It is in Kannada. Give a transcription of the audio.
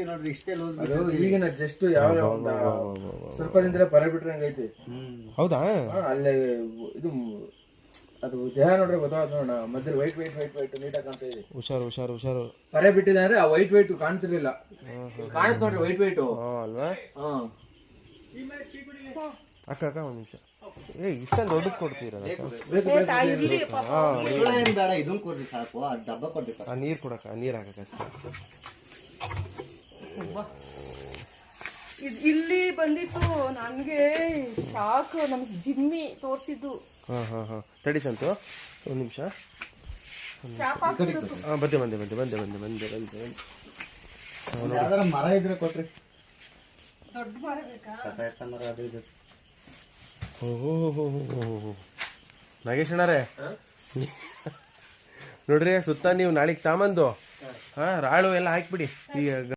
ನೋಡ್ರಿ ಇಷ್ಟೇ ಲೂಸ್ ಅದು ಈಗಿನ ಜಸ್ಟ್ ಯಾವ ಸ್ವಲ್ಪ ದಿನದಲ್ಲೇ ಪರ ಬಿಟ್ರೆ ಹಂಗೈತಿ. ಹೌದಾ? ಅಲ್ಲೇ ಇದು ಅದು ದೇಹ ನೋಡ್ರೆ ಗೊತ್ತಾಗ ನೋಡ ಮಧ್ಯ ವೈಟ್ ನೀಟಾಗಿ ಕಾಣ್ತಾ ಇದೆ. ಹುಷಾರು ಪರೆ ಬಿಟ್ಟಿದೆ ಅಂದ್ರೆ ಆ ವೈಟ್ ಕಾಣ್ತಿರ್ಲಿಲ್ಲ. ಕಾಣುತ್ತೆ ನೋಡ್ರಿ ವೈಟ್ ಅಲ್ವಾ? ಅಕ್ಕ ಒಂದ್ ನಿಮಿಷ. ಇಷ್ಟೊಂದು ದೊಡ್ಡದು ಕೊಡ್ತೀರಲ್ಲ ಬೇಡ, ಇದನ್ ಕೊಡ್ರಿ ಸಾಕು. ಆ ಡಬ್ಬ ಕೊಡ್ರಿ. ನೀರು ಕೊಡಕ್ಕ, ನೀರು ಹಾಕಕ್ಕ ಅಷ್ಟೇ. ಇಲ್ಲಿ ಬಂದಿತ್ತು ನನ್ಗೆ ಶಾಕ್. ನಮ್ ಜಿಮ್ಮಿ ತೋರ್ಸಿದ್ದು. ಹಾ ತಡಿ ಸಂತು ಒಂದು ನಿಮಿಷ. ಬಂದೆ. ಯಾವ್ದಾರ ಮರ ಇದ್ರೆ ಕೊಟ್ರಿ. ದೊಡ್ಡ ಮರ ಬೇಕಾ? ಕಸ ಮರ ಅದು ಇದು. ನಾಗೇಶ್ ಅಣ್ಣರೇ ನೋಡ್ರಿ ಸುತ್ತ ನೀವು ನಾಳೆಗೆ ತಾಂಬಂದು ರಾಳು ಎಲ್ಲ ಹಾಕ್ಬಿಡಿ. ಈಗ